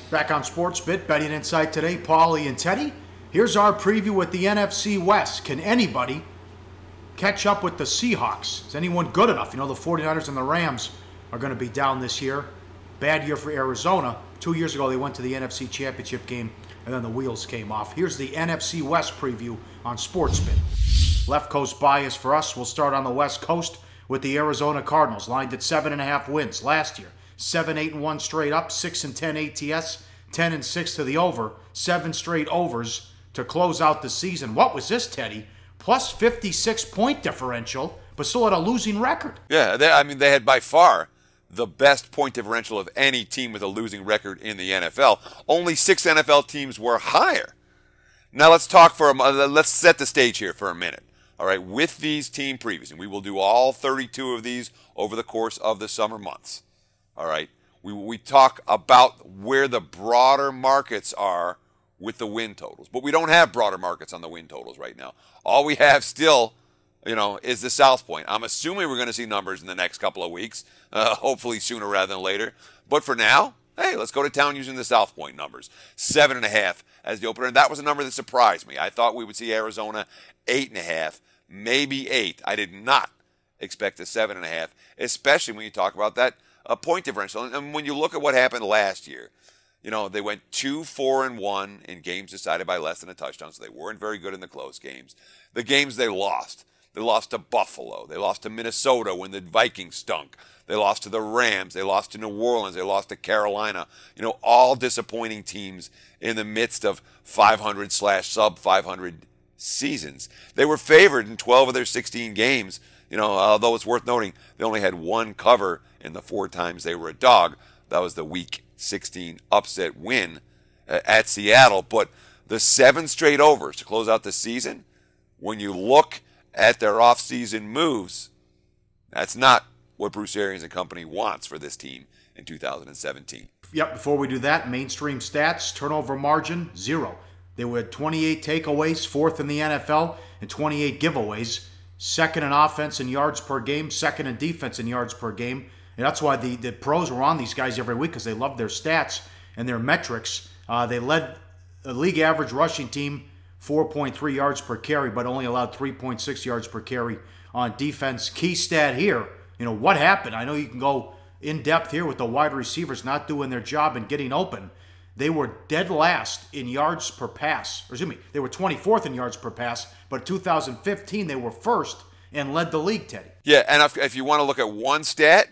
Back on SportsBit, betting insight today, Pauly and Teddy. Here's our preview with the NFC West. Can anybody catch up with the Seahawks? Is anyone good enough? You know, the 49ers and the Rams are going to be down this year. Bad year for Arizona. 2 years ago, they went to the NFC Championship game, and then the wheels came off. Here's the NFC West preview on SportsBit. Left Coast bias for us. We'll start on the West Coast with the Arizona Cardinals, lined at 7.5 wins last year. 7-8-1 straight up, 6-10 ATS, 10-6 to the over, 7 straight overs to close out the season. What was this, Teddy? Plus 56 point differential, but still had a losing record. Yeah, they had by far the best point differential of any team with a losing record in the NFL. Only 6 NFL teams were higher. Now let's let's set the stage here for a minute. All right, with these team previews, and we will do all 32 of these over the course of the summer months. All right, we talk about where the broader markets are with the win totals, but we don't have broader markets on the win totals right now. All we have still, is the South Point. I'm assuming we're going to see numbers in the next couple of weeks, hopefully sooner rather than later. But for now, hey, let's go to town using the South Point numbers. 7.5 as the opener, and that was a number that surprised me. I thought we would see Arizona 8.5, maybe 8. I did not expect a 7.5, especially when you talk about that point differential. And when you look at what happened last year, they went 2-4-1 in games decided by less than a touchdown, so they weren't very good in the close games. The games they lost to Buffalo, they lost to Minnesota when the Vikings stunk, they lost to the Rams, they lost to New Orleans, they lost to Carolina. All disappointing teams in the midst of 500/sub 500 seasons. They were favored in 12 of their 16 games. Although it's worth noting, they only had one cover in the 4 times they were a dog. That was the Week 16 upset win at Seattle. But the 7 straight overs to close out the season, when you look at their offseason moves, that's not what Bruce Arians and company wants for this team in 2017. Yep, before we do that, mainstream stats, turnover margin, 0. They were 28 takeaways, 4th in the NFL, and 28 giveaways. 2nd in offense in yards per game, 2nd in defense in yards per game. And that's why the pros were on these guys every week, because they loved their stats and their metrics. They led a league average rushing team 4.3 yards per carry, but only allowed 3.6 yards per carry on defense. Key stat here, what happened? I know you can go in depth here with the wide receivers not doing their job and getting open. They were dead last in yards per pass. Or excuse me, they were 24th in yards per pass, but in 2015 they were 1st and led the league, Teddy. Yeah, and if you want to look at one stat,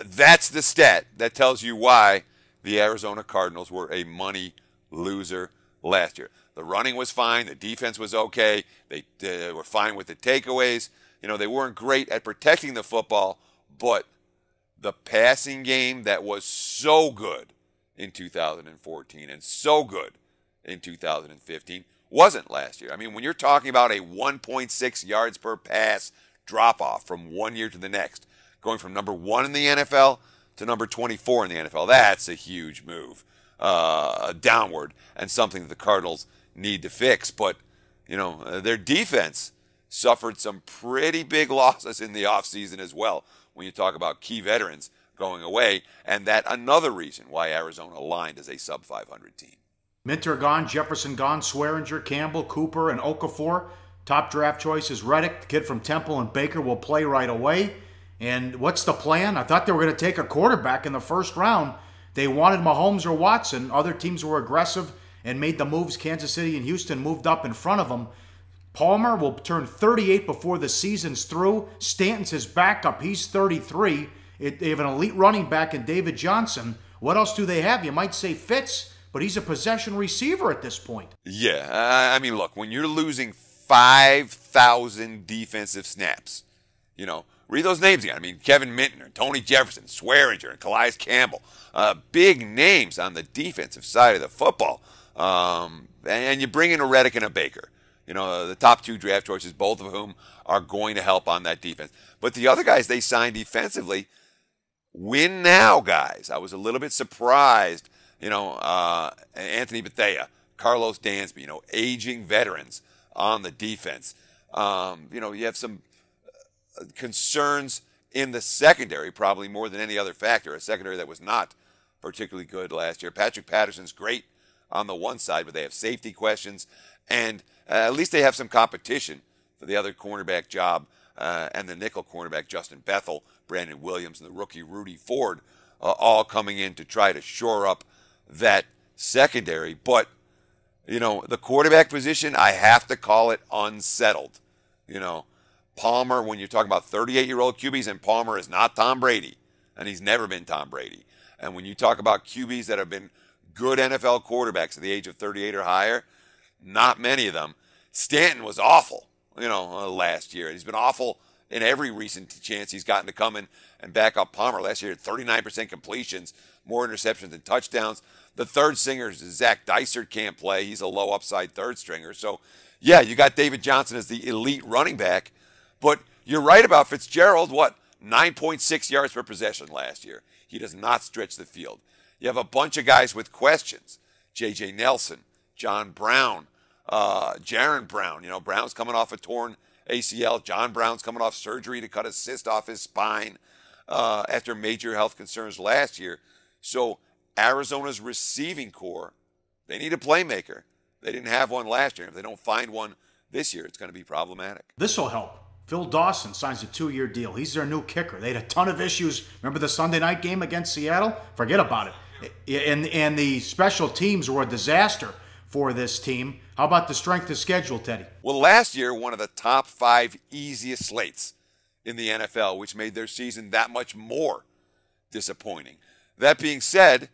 that's the stat that tells you why the Arizona Cardinals were a money loser last year. The running was fine. The defense was okay. They were fine with the takeaways. They weren't great at protecting the football, but the passing game that was so good in 2014 and so good in 2015 wasn't last year. I mean, when you're talking about a 1.6 yards per pass drop-off from one year to the next, going from number 1 in the NFL to number 24 in the NFL, that's a huge move downward, and something that the Cardinals need to fix. But, their defense suffered some pretty big losses in the offseason as well when you talk about key veterans going away, and that another reason why Arizona lined as a sub 500 team. Minter gone, Jefferson gone, Swearinger, Campbell, Cooper, and Okafor. Top draft choice is Reddick. The kid from Temple and Baker will play right away. And what's the plan? I thought they were going to take a quarterback in the first round. They wanted Mahomes or Watson. Other teams were aggressive and made the moves. Kansas City and Houston moved up in front of them. Palmer will turn 38 before the season's through. Stanton's his backup. He's 33. They have an elite running back in David Johnson. What else do they have? You might say Fitz, but he's a possession receiver at this point. Yeah, look, when you're losing 5,000 defensive snaps, read those names again. Kevin Minter, Tony Jefferson, Swearinger, and Calais Campbell. Big names on the defensive side of the football. And you bring in a Reddick and a Baker. The top 2 draft choices, both of whom are going to help on that defense. But the other guys they signed defensively, win now guys. I was a little bit surprised. Anthony Bethea, Carlos Dansby, aging veterans on the defense. You have some concerns in the secondary, probably more than any other factor, a secondary that was not particularly good last year. Patrick Patterson's great on the one side, but they have safety questions, and at least they have some competition for the other cornerback job, and the nickel cornerback, Justin Bethel, Brandon Williams, and the rookie Rudy Ford, all coming in to try to shore up that secondary. But, the quarterback position, I have to call it unsettled. Palmer, when you're talking about 38-year-old QBs, and Palmer is not Tom Brady, and he's never been Tom Brady. And when you talk about QBs that have been good NFL quarterbacks at the age of 38 or higher, not many of them. Stanton was awful, last year. He's been awful in every recent chance he's gotten to come in and back up Palmer. Last year, 39% completions, more interceptions than touchdowns. The third stringer, Zach Dysert, can't play. He's a low upside third stringer. So, yeah, you got David Johnson as the elite running back. But you're right about Fitzgerald. 9.6 yards per possession last year. He does not stretch the field. You have a bunch of guys with questions. J.J. Nelson, John Brown, Jaron Brown. Brown's coming off a torn ACL. John Brown's coming off surgery to cut a cyst off his spine after major health concerns last year. So Arizona's receiving core, they need a playmaker. They didn't have one last year. If they don't find one this year, it's going to be problematic. This will help. Phil Dawson signs a 2-year deal. He's their new kicker. They had a ton of issues. Remember the Sunday night game against Seattle? Forget about it. And the special teams were a disaster for this team. How about the strength of schedule, Teddy? Well, last year, one of the top 5 easiest slates in the NFL, which made their season that much more disappointing. That being said,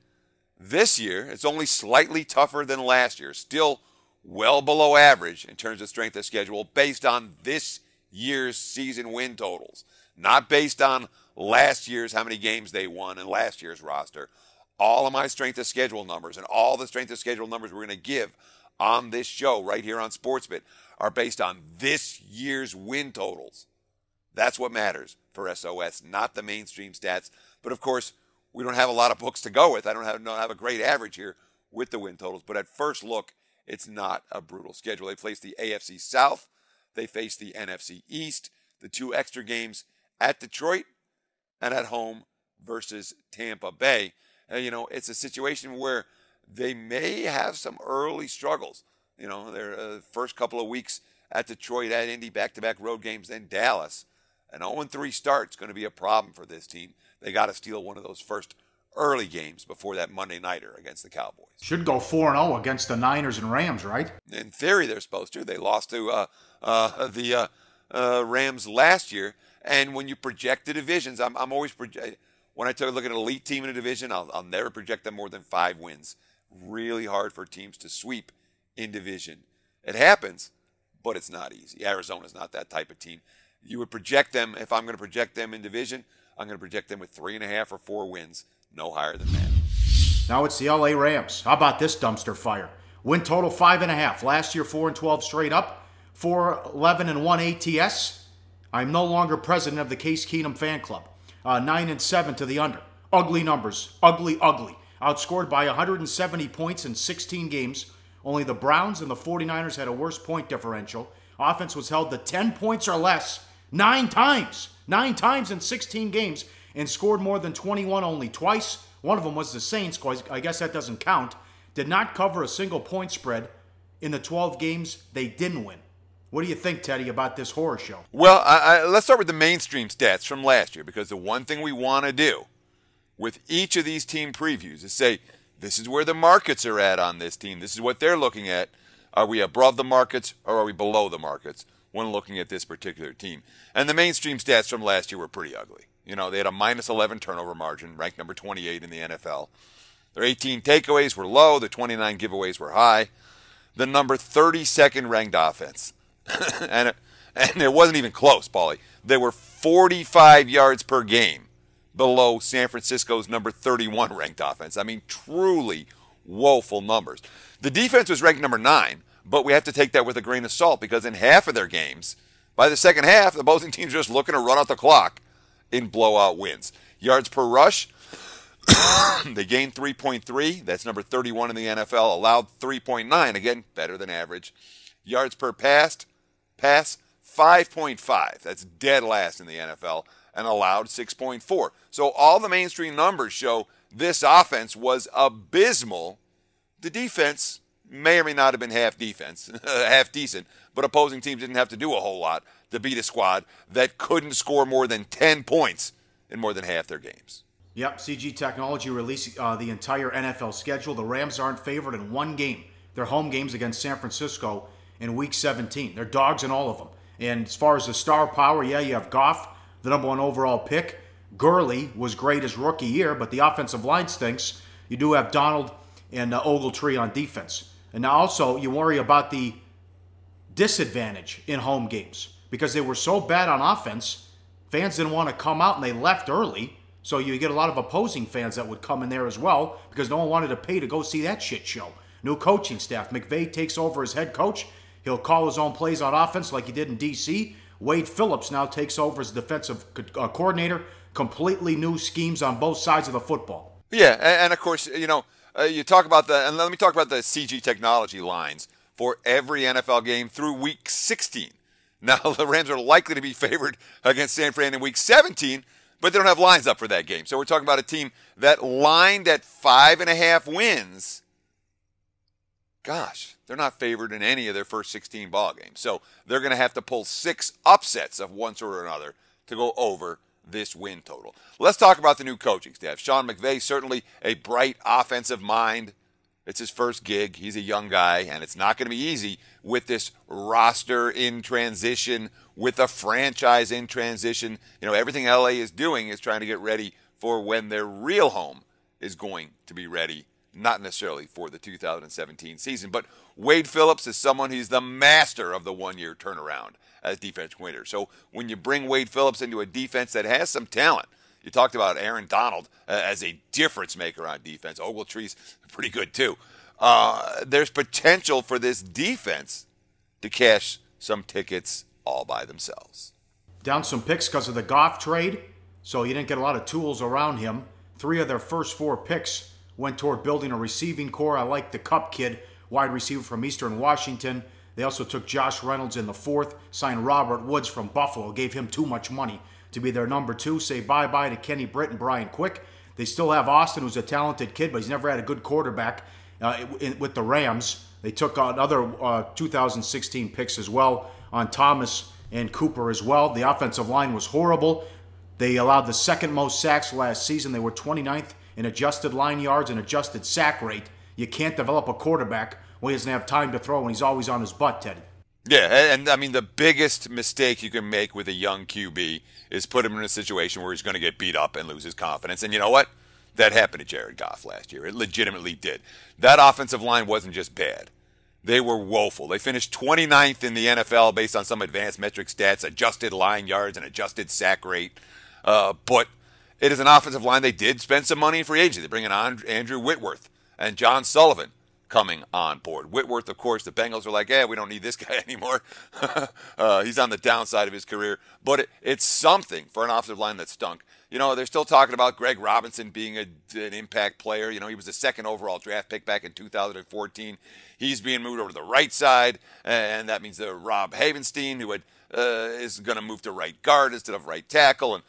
this year, it's only slightly tougher than last year. Still well below average in terms of strength of schedule based on this year's season win totals, not based on last year's how many games they won and last year's roster. All of my strength of schedule numbers and all the strength of schedule numbers we're going to give on this show right here on SportsBit are based on this year's win totals. That's what matters for SOS, not the mainstream stats. But of course, we don't have a lot of books to go with. I don't have a great average here with the win totals. But at first look, it's not a brutal schedule. They face the AFC South. They face the NFC East, the 2 extra games at Detroit and at home versus Tampa Bay. It's a situation where they may have some early struggles. Their first couple of weeks at Detroit, at Indy, back-to-back road games, then Dallas. An 0-3 start is going to be a problem for this team. They got to steal one of those first early games before that Monday nighter against the Cowboys. Should go 4-0 against the Niners and Rams, right? In theory, they're supposed to. They lost to the Rams last year. And when you project the divisions, I'm always when I look at an elite team in a division, I'll never project them more than 5 wins. Really hard for teams to sweep in division. It happens, but it's not easy. Arizona's not that type of team. You would project them, if I'm going to project them in division, I'm going to project them with 3.5 or 4 wins, no higher than that. Now it's the LA Rams. How about this dumpster fire? Win total 5.5. Last year 4-12 straight up, 4-11-1 ATS. I'm no longer president of the Case Keenum fan club. 9-7 to the under. Ugly numbers. Ugly. Outscored by 170 points in 16 games. Only the Browns and the 49ers had a worse point differential. Offense was held to 10 points or less 9 times. 9 times in 16 games, and scored more than 21 only twice. One of them was the Saints, I guess that doesn't count. Did not cover a single point spread in the 12 games they didn't win. What do you think, Teddy, about this horror show? Well, let's start with the mainstream stats from last year, because the one thing we want to do with each of these team previews is say, this is where the markets are at on this team. This is what they're looking at. Are we above the markets or are we below the markets when looking at this particular team? And the mainstream stats from last year were pretty ugly. They had a -11 turnover margin, ranked number 28 in the NFL. Their 18 takeaways were low. The 29 giveaways were high. The number 32nd ranked offense. and it wasn't even close, Pauly. They were 45 yards per game below San Francisco's number 31 ranked offense. I mean, truly woeful numbers. The defense was ranked number 9, but we have to take that with a grain of salt, because in half of their games, by the second half, the opposing team's just looking to run out the clock in blowout wins. Yards per rush, they gained 3.3. That's number 31 in the NFL. Allowed 3.9. Again, better than average. Yards per pass 5.5. That's dead last in the NFL. And allowed 6.4. So all the mainstream numbers show this offense was abysmal. The defense may or may not have been half decent, but opposing teams didn't have to do a whole lot to beat a squad that couldn't score more than 10 points in more than half their games. Yep, CG Technology released the entire NFL schedule. The Rams aren't favored in one game. Their home games against San Francisco in Week 17. They're dogs in all of them. And as far as the star power, yeah, you have Goff, the number 1 overall pick. Gurley was great his rookie year, but the offensive line stinks. You do have Donald and Ogletree on defense. And now also you worry about the disadvantage in home games because they were so bad on offense, fans didn't want to come out and they left early. So you get a lot of opposing fans that would come in there as well because no one wanted to pay to go see that shit show. New coaching staff. McVay takes over as head coach. He'll call his own plays on offense like he did in D.C. Wade Phillips now takes over as defensive coordinator. Completely new schemes on both sides of the football. Yeah, and of course, you talk about and let me talk about the CG Technology lines for every NFL game through Week 16. Now, the Rams are likely to be favored against San Fran in Week 17, but they don't have lines up for that game. So we're talking about a team that lined at 5.5 wins. Gosh, they're not favored in any of their first 16 ball games. So they're going to have to pull 6 upsets of one sort or another to go over this win total. Let's talk about the new coaching staff. Sean McVay, certainly a bright offensive mind. It's his first gig. He's a young guy, and it's not going to be easy with this roster in transition, with a franchise in transition. Everything LA is doing is trying to get ready for when their real home is going to be ready. Not necessarily for the 2017 season, but Wade Phillips is someone who's the master of the one-year turnaround as defense coordinator. So when you bring Wade Phillips into a defense that has some talent, you talked about Aaron Donald as a difference maker on defense. Ogletree's pretty good too. There's potential for this defense to cash some tickets all by themselves. Down some picks because of the Goff trade, so you didn't get a lot of tools around him. 3 of their first 4 picks went toward building a receiving core. I like the Cup kid, wide receiver from Eastern Washington. They also took Josh Reynolds in the 4th, signed Robert Woods from Buffalo, gave him too much money to be their number 2. Say bye-bye to Kenny Britt and Brian Quick. They still have Austin, who's a talented kid, but he's never had a good quarterback with the Rams. They took another 2016 picks as well on Thomas and Cooper as well. The offensive line was horrible. They allowed the 2nd most sacks last season. They were 29th in adjusted line yards and adjusted sack rate. You can't develop a quarterback when he doesn't have time to throw and he's always on his butt, Ted. Yeah, and I mean, the biggest mistake you can make with a young QB is put him in a situation where he's going to get beat up and lose his confidence. And you know what? That happened to Jared Goff last year. It legitimately did. That offensive line wasn't just bad. They were woeful. They finished 29th in the NFL based on some advanced metric stats, adjusted line yards and adjusted sack rate. But it is an offensive line. They did spend some money in free agency. They bring in Andrew Whitworth and John Sullivan coming on board. Whitworth, of course, the Bengals are like, we don't need this guy anymore. He's on the downside of his career. But it's something for an offensive line that stunk. They're still talking about Greg Robinson being an impact player. He was the 2nd overall draft pick back in 2014. He's being moved over to the right side, and that means Rob Havenstein, who is going to move to right guard instead of right tackle. And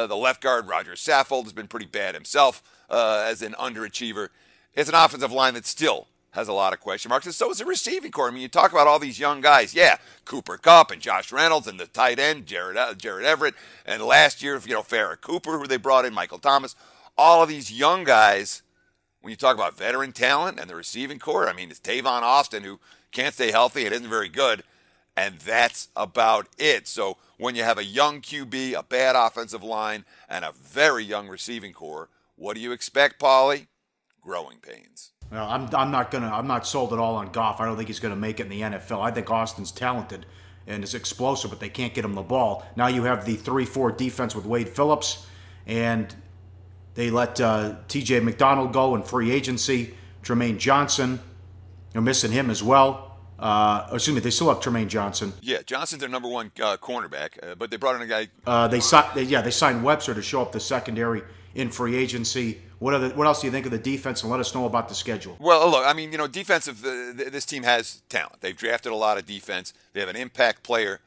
the left guard, Roger Saffold, has been pretty bad himself as an underachiever. It's an offensive line that still has a lot of question marks, and so is the receiving core. I mean, you talk about all these young guys. Yeah, Cooper Kupp and Josh Reynolds and the tight end, Jared Everett, and last year, Farrah Cooper, who they brought in, Michael Thomas. All of these young guys, when you talk about veteran talent and the receiving core, I mean, it's Tavon Austin, who can't stay healthy and isn't very good, and that's about it. So when you have a young QB, a bad offensive line, and a very young receiving core, what do you expect, Pauly? Growing pains. Well, I'm not sold at all on Goff. I don't think he's going to make it in the NFL. I think Austin's talented and is explosive, but they can't get him the ball. Now you have the 3-4 defense with Wade Phillips, and they let T.J. McDonald go in free agency. Tremaine Johnson, they're missing him as well. They still have Tremaine Johnson. Yeah, Johnson's their number 1 cornerback, but they brought in a guy. They signed Webster to show up the secondary in free agency. What else do you think of the defense, and let us know about the schedule? Well, look, I mean, defensive, this team has talent. They've drafted a lot of defense. They have an impact player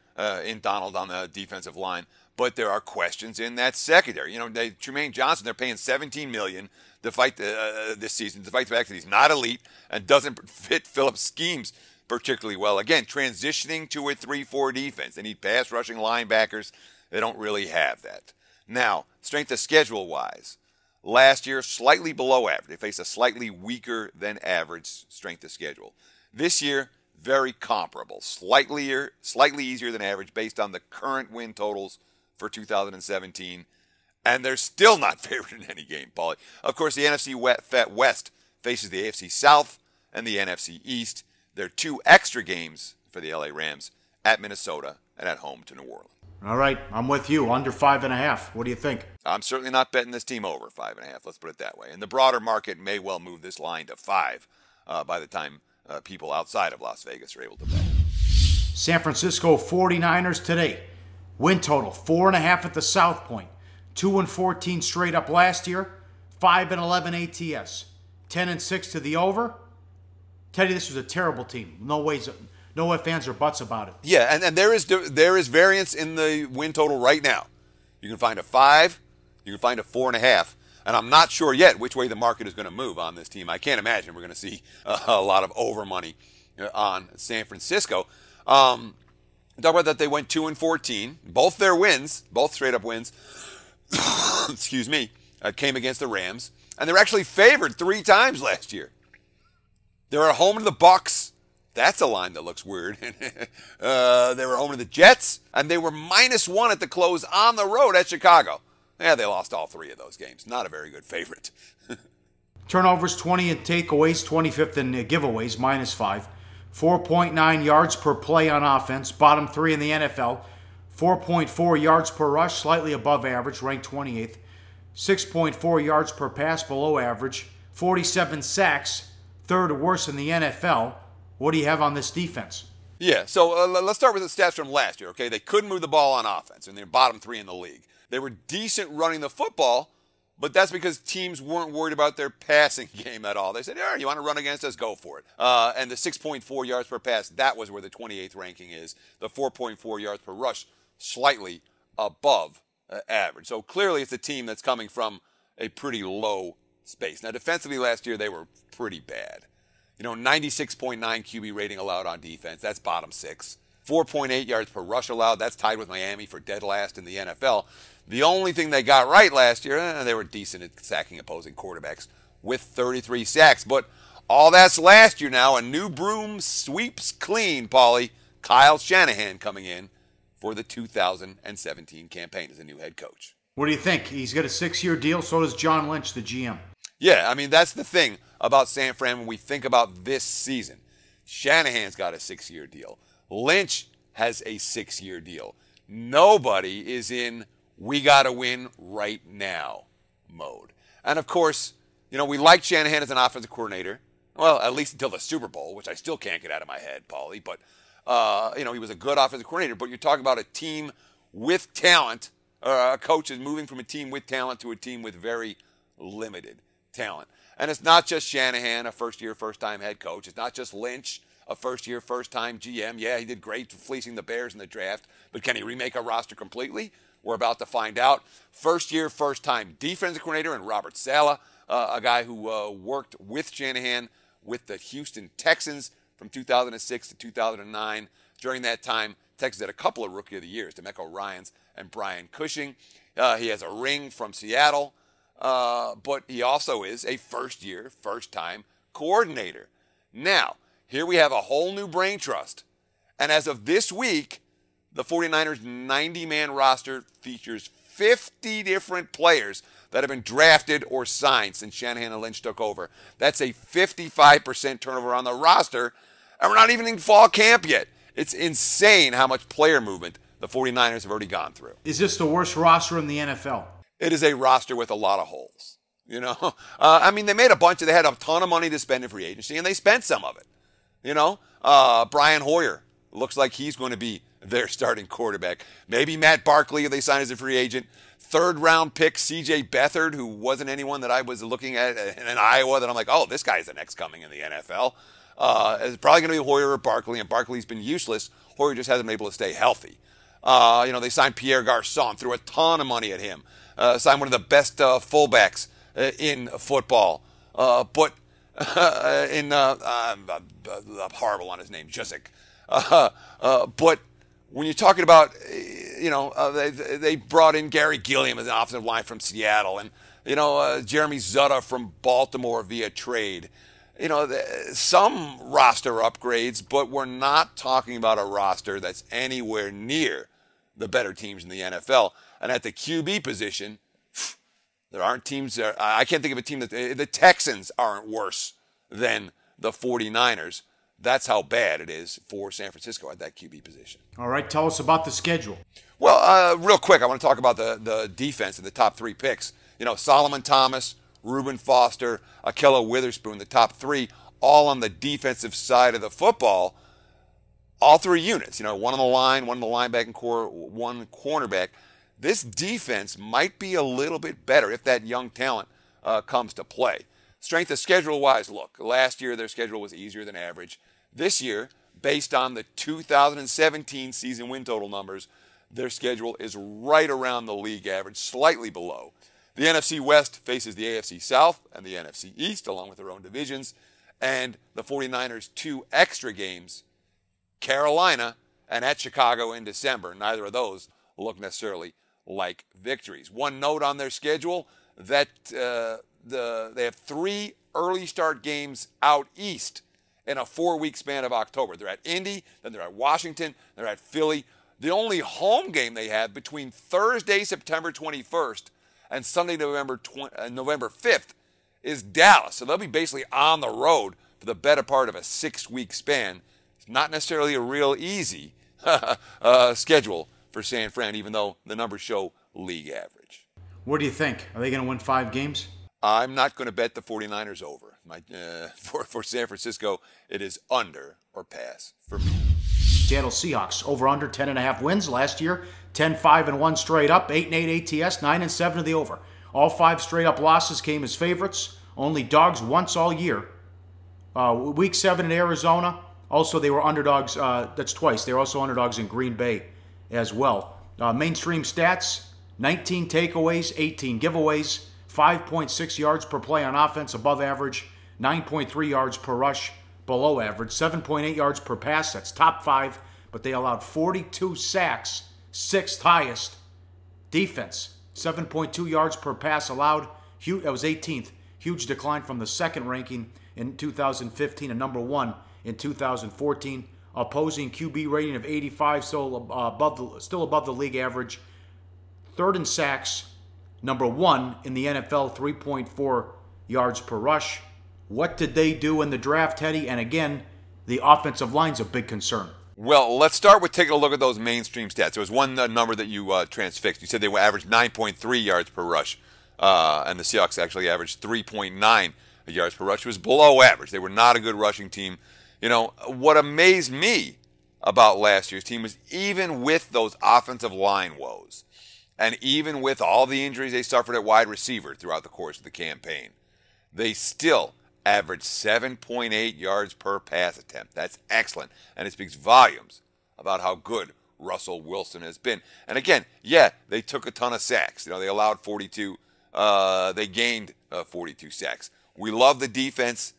in Donald on the defensive line. but there are questions in that secondary. Tremaine Johnson, they're paying $17 million to fight this season, despite the fact that he's not elite and doesn't fit Phillips' schemes particularly well. Again, transitioning to a 3-4 defense. They need pass rushing linebackers. They don't really have that. Now, strength of schedule wise, last year slightly below average. They face a slightly weaker than average strength of schedule. This year, very comparable, slightly easier than average based on the current win totals for 2017. And they're still not favored in any game, Pauly. Of course, the NFC West faces the AFC South and the NFC East. There are 2 extra games for the LA Rams at Minnesota and at home to New Orleans. All right, I'm with you. Under 5.5. What do you think? I'm certainly not betting this team over 5.5. Let's put it that way. And the broader market may well move this line to 5 by the time people outside of Las Vegas are able to bet. San Francisco 49ers today. Win total 4.5 at the South Point. 2-14 straight up last year. 5-11 ATS. 10-6 to the over. Teddy, this was a terrible team. No ifs, ands, or buts about it. Yeah, and there is variance in the win total right now. You can find a 5, you can find a 4.5, and I'm not sure yet which way the market is going to move on this team. I can't imagine we're going to see a lot of over money on San Francisco. Talk about that they went 2-14. Both their wins, both straight up wins, excuse me, came against the Rams, and they were actually favored 3 times last year. They were home to the Bucs. That's a line that looks weird. They were home to the Jets, and they were -1 at the close on the road at Chicago. Yeah, they lost all 3 of those games. Not a very good favorite. Turnovers 20 in takeaways, 25th in giveaways, -5. 4.9 yards per play on offense, bottom 3 in the NFL. 4.4 yards per rush, slightly above average, ranked 28th. 6.4 yards per pass, below average. 47 sacks, 3rd worst in the NFL. What do you have on this defense? Yeah, so let's start with the stats from last year, okay? They couldn't move the ball on offense, and they're bottom 3 in the league. They were decent running the football, but that's because teams weren't worried about their passing game at all. They said, you want to run against us, go for it. And the 6.4 yards per pass, that was where the 28th ranking is. The 4.4 yards per rush, slightly above average. So clearly it's a team that's coming from a pretty low space. Now, defensively last year, they were pretty bad. 96.9 QB rating allowed on defense. That's bottom 6. 4.8 yards per rush allowed. That's tied with Miami for dead last in the NFL. The only thing they got right last year, they were decent at sacking opposing quarterbacks with 33 sacks. But all that's last year now. A new broom sweeps clean, Pauly. Kyle Shanahan coming in for the 2017 campaign as a new head coach. What do you think? He's got a 6-year deal. So does John Lynch, the GM. Yeah, I mean, that's the thing about San Fran when we think about this season. Shanahan's got a 6-year deal. Lynch has a 6-year deal. Nobody is in we got to win right now mode. And, of course, we liked Shanahan as an offensive coordinator. Well, at least until the Super Bowl, which I still can't get out of my head, Pauly. But, he was a good offensive coordinator. But you're talking about a team with talent. A coach is moving from a team with talent to a team with very limited talent. And it's not just Shanahan, a first-year, first-time head coach. It's not just Lynch, a first-year, first-time GM. Yeah, he did great fleecing the Bears in the draft, but can he remake a roster completely? We're about to find out. First-year, first-time defensive coordinator in Robert Saleh, a guy who worked with Shanahan with the Houston Texans from 2006 to 2009. During that time, Texas had a couple of Rookie of the Years, DeMeco Ryans and Brian Cushing. He has a ring from Seattle. But he also is a first-year, first-time coordinator. Now, here we have a whole new brain trust. And as of this week, the 49ers' 90-man roster features 50 different players that have been drafted or signed since Shanahan and Lynch took over. That's a 55% turnover on the roster, and we're not even in fall camp yet. It's insane how much player movement the 49ers have already gone through. Is this the worst roster in the NFL? It is a roster with a lot of holes. They made they had a ton of money to spend in free agency, and they spent some of it. Brian Hoyer looks like he's going to be their starting quarterback. Maybe Matt Barkley, they signed as a free agent. 3rd-round pick C.J. Beathard, who wasn't anyone that I was looking at in Iowa that I'm like, oh, this guy's the next coming in the NFL. It's probably going to be Hoyer or Barkley, and Barkley's been useless. Hoyer just hasn't been able to stay healthy. They signed Pierre Garçon, threw a ton of money at him. Signed one of the best fullbacks in football. But I'm horrible on his name, Jusic. But when you're talking about, they brought in Gary Gilliam as an offensive line from Seattle, and Jeremy Zutta from Baltimore via trade. Some roster upgrades, but we're not talking about a roster that's anywhere near the better teams in the NFL. And at the QB position, there aren't teams there. I can't think of a team that the Texans aren't worse than the 49ers. That's how bad it is for San Francisco at that QB position. All right, tell us about the schedule. Well, real quick, I want to talk about the defense and the top 3 picks. Solomon Thomas, Reuben Foster, Ahkello Witherspoon, the top 3, all on the defensive side of the football. All 3 units, one on the line, one in the linebacking core, one cornerback. This defense might be a little bit better if that young talent comes to play. Strength of schedule-wise, look, last year their schedule was easier than average. This year, based on the 2017 season win total numbers, their schedule is right around the league average, slightly below. The NFC West faces the AFC South and the NFC East, along with their own divisions, and the 49ers 2 extra games, Carolina and at Chicago in December. Neither of those look necessarily like victories. One note on their schedule, that they have 3 early start games out east in a 4-week span of October. They're at Indy, then they're at Washington, they're at Philly. The only home game they have between Thursday, September 21st and Sunday, November 5th is Dallas. So they'll be basically on the road for the better part of a 6-week span. It's not necessarily a real easy schedule for San Fran, even though the numbers show league average. What do you think? Are they going to win 5 games? I'm not going to bet the 49ers over. For San Francisco, it is under or pass for me. Seattle Seahawks, over under 10.5 wins last year. 10-5-1 straight up, 8-8 ATS, 9-7 to the over. All 5 straight up losses came as favorites. Only dogs once all year. Week 7 in Arizona. Also, they were underdogs. That's twice. They were also underdogs in Green Bay as well. Mainstream stats, 19 takeaways, 18 giveaways, 5.6 yards per play on offense, above average, 9.3 yards per rush, below average, 7.8 yards per pass, that's top 5, but they allowed 42 sacks, 6th highest. Defense, 7.2 yards per pass allowed, that was 18th. Huge decline from the 2nd ranking in 2015 and number 1 in 2014. Opposing QB rating of 85, still above the league average. 3rd in sacks, number 1 in the NFL, 3.4 yards per rush. What did they do in the draft, Teddy? And again, the offensive line's a big concern. Well, let's start with taking a look at those mainstream stats. There was one number that you transfixed. You said they averaged 9.3 yards per rush, and the Seahawks actually averaged 3.9 yards per rush. It was below average. They were not a good rushing team. What amazed me about last year's team was even with those offensive line woes, and even with all the injuries they suffered at wide receiver throughout the course of the campaign, they still averaged 7.8 yards per pass attempt. That's excellent, and it speaks volumes about how good Russell Wilson has been. And again, yeah, they took a ton of sacks. They allowed 42. They gained 42 sacks. We love the defense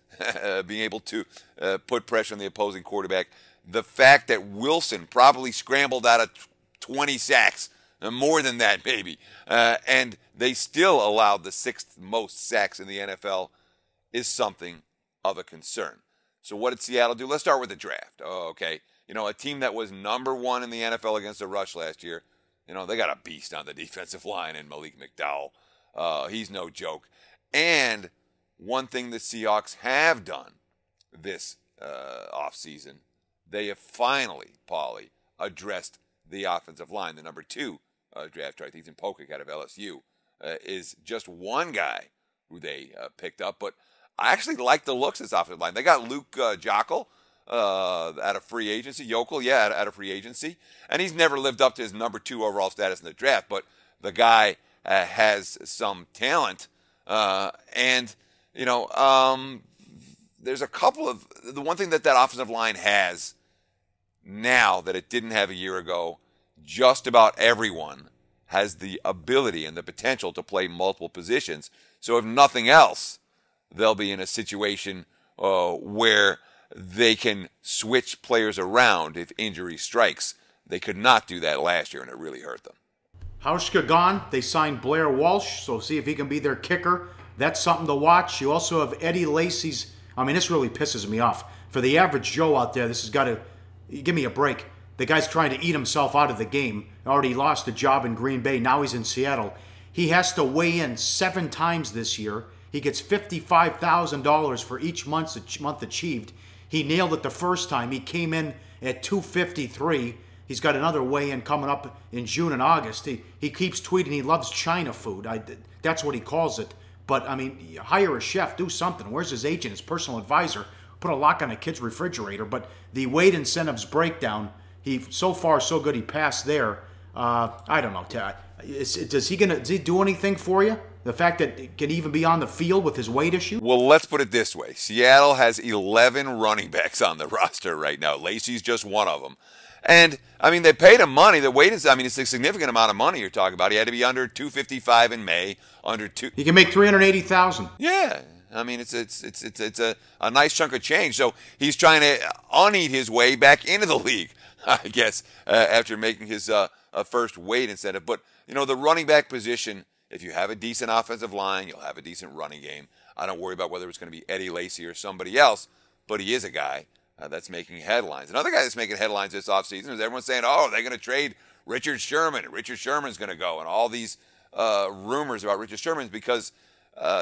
being able to put pressure on the opposing quarterback. The fact that Wilson probably scrambled out of 20 sacks, more than that maybe, and they still allowed the 6th most sacks in the NFL is something of a concern. So what did Seattle do? Let's start with the draft. Okay. A team that was number 1 in the NFL against the rush last year, they got a beast on the defensive line in Malik McDowell. He's no joke. And one thing the Seahawks have done this offseason, they have finally, Pauly, addressed the offensive line. The number 2 draft choice, Ethan Pokic out of LSU, is just one guy who they picked up. But I actually like the looks of this offensive line. They got Luke Joeckel out of free agency. Joeckel, out of free agency. And he's never lived up to his number 2 overall status in the draft. But the guy has some talent. There's a couple of... The one thing that offensive line has now that it didn't have a year ago, just about everyone has the ability and the potential to play multiple positions. So if nothing else, they'll be in a situation where they can switch players around if injury strikes. They could not do that last year, and it really hurt them. Hauschka gone. They signed Blair Walsh, so see if he can be their kicker. That's something to watch. You also have Eddie Lacy's. I mean, this really pisses me off. For the average Joe out there, this has got to give me a break. The guy's trying to eat himself out of the game. Already lost a job in Green Bay. Now he's in Seattle. He has to weigh in 7 times this year. He gets $55,000 for each month achieved. He nailed it the first time. He came in at 253. He's got another weigh-in coming up in June and August. He keeps tweeting he loves China food. That's what he calls it. But, I mean, hire a chef, do something. Where's his agent, his personal advisor? Put a lock on a kid's refrigerator. But the weight incentives breakdown, so far so good he passed there. I don't know, Tad. Does he do anything for you? The fact that he can even be on the field with his weight issue? Well, let's put it this way. Seattle has 11 running backs on the roster right now. Lacey's just one of them. And, I mean, they paid him money. The weight is, I mean, it's a significant amount of money you're talking about. He had to be under 255 in May, under 2. He can make $380,000. Yeah. I mean, it's a nice chunk of change. So he's trying to uneat his way back into the league, I guess, after making his first weight incentive. But, you know, the running back position, if you have a decent offensive line, you'll have a decent running game. I don't worry about whether it's going to be Eddie Lacy or somebody else, but he is a guy that's making headlines. Another guy that's making headlines this offseason is everyone's saying, oh, they're going to trade Richard Sherman, and Richard Sherman's going to go, and all these rumors about Richard Sherman because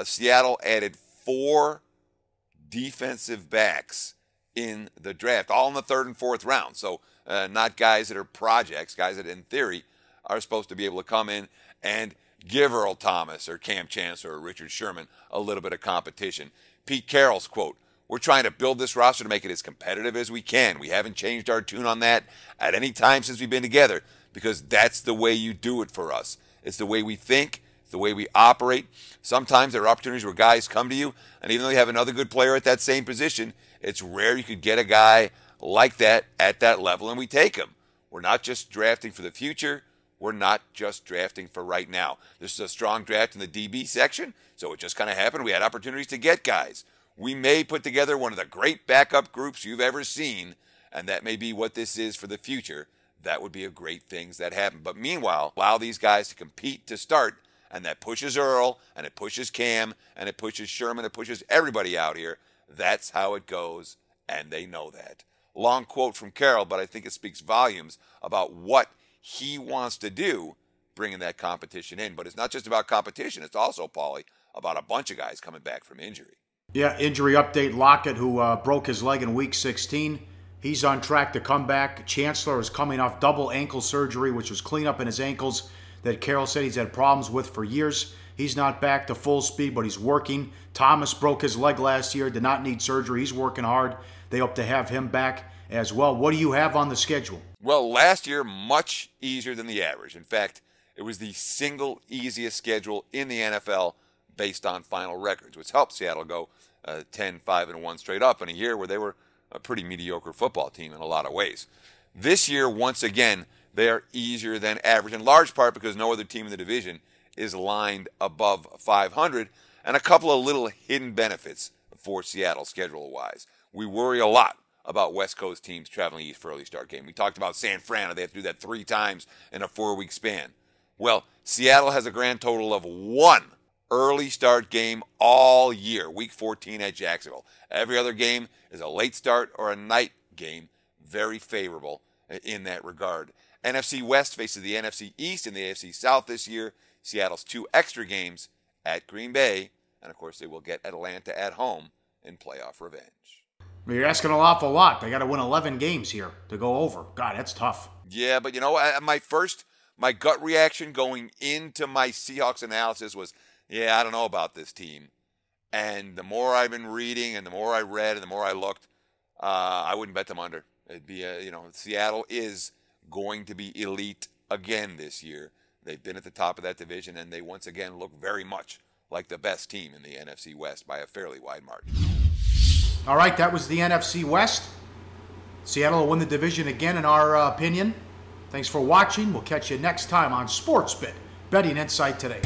Seattle added 4 defensive backs in the draft, all in the 3rd and 4th round. So not guys that are projects, guys that in theory are supposed to be able to come in and give Earl Thomas or Cam Chancellor or Richard Sherman a little bit of competition. Pete Carroll's quote, "We're trying to build this roster to make it as competitive as we can. We haven't changed our tune on that at any time since we've been together because that's the way you do it for us. It's the way we think. It's the way we operate. Sometimes there are opportunities where guys come to you, and even though you have another good player at that same position, it's rare you could get a guy like that at that level, and we take him. We're not just drafting for the future. We're not just drafting for right now. This is a strong draft in the DB section, so it just kind of happened. We had opportunities to get guys. We may put together one of the great backup groups you've ever seen, and that may be what this is for the future. That would be a great thing that happened. But meanwhile, allow these guys to compete to start, and that pushes Earl, and it pushes Cam, and it pushes Sherman, it pushes everybody out here. That's how it goes, and they know that." Long quote from Carroll, but I think it speaks volumes about what he wants to do, bringing that competition in. But it's not just about competition. It's also, Pauly, about a bunch of guys coming back from injury. Yeah, injury update. Lockett, who broke his leg in Week 16, he's on track to come back. Chancellor is coming off double ankle surgery, which was cleanup in his ankles that Carroll said he's had problems with for years. He's not back to full speed, but he's working. Thomas broke his leg last year, did not need surgery. He's working hard. They hope to have him back as well. What do you have on the schedule? Well, last year, much easier than the average. In fact, it was the single easiest schedule in the NFL based on final records, which helped Seattle go 10-5-1 straight up in a year where they were a pretty mediocre football team in a lot of ways. This year, once again, they are easier than average, in large part because no other team in the division is lined above 500, and a couple of little hidden benefits for Seattle schedule-wise. We worry a lot about West Coast teams traveling east for early start game. We talked about San Fran. They have to do that 3 times in a 4-week span. Well, Seattle has a grand total of 1 early start game all year, Week 14 at Jacksonville. Every other game is a late start or a night game, very favorable in that regard. NFC West faces the NFC East and the AFC South this year. Seattle's 2 extra games at Green Bay, and of course they will get Atlanta at home in playoff revenge. You're asking an awful lot. They got to win 11 games here to go over. God, that's tough. Yeah, but you know, my gut reaction going into my Seahawks analysis was, yeah, I don't know about this team. And the more I've been reading and the more I read and the more I looked, I wouldn't bet them under. It'd be, Seattle is going to be elite again this year. They've been at the top of that division, and they once again look very much like the best team in the NFC West by a fairly wide margin. All right, that was the NFC West. Seattle will win the division again, in our opinion. Thanks for watching. We'll catch you next time on SportsBit Betting Insight Today.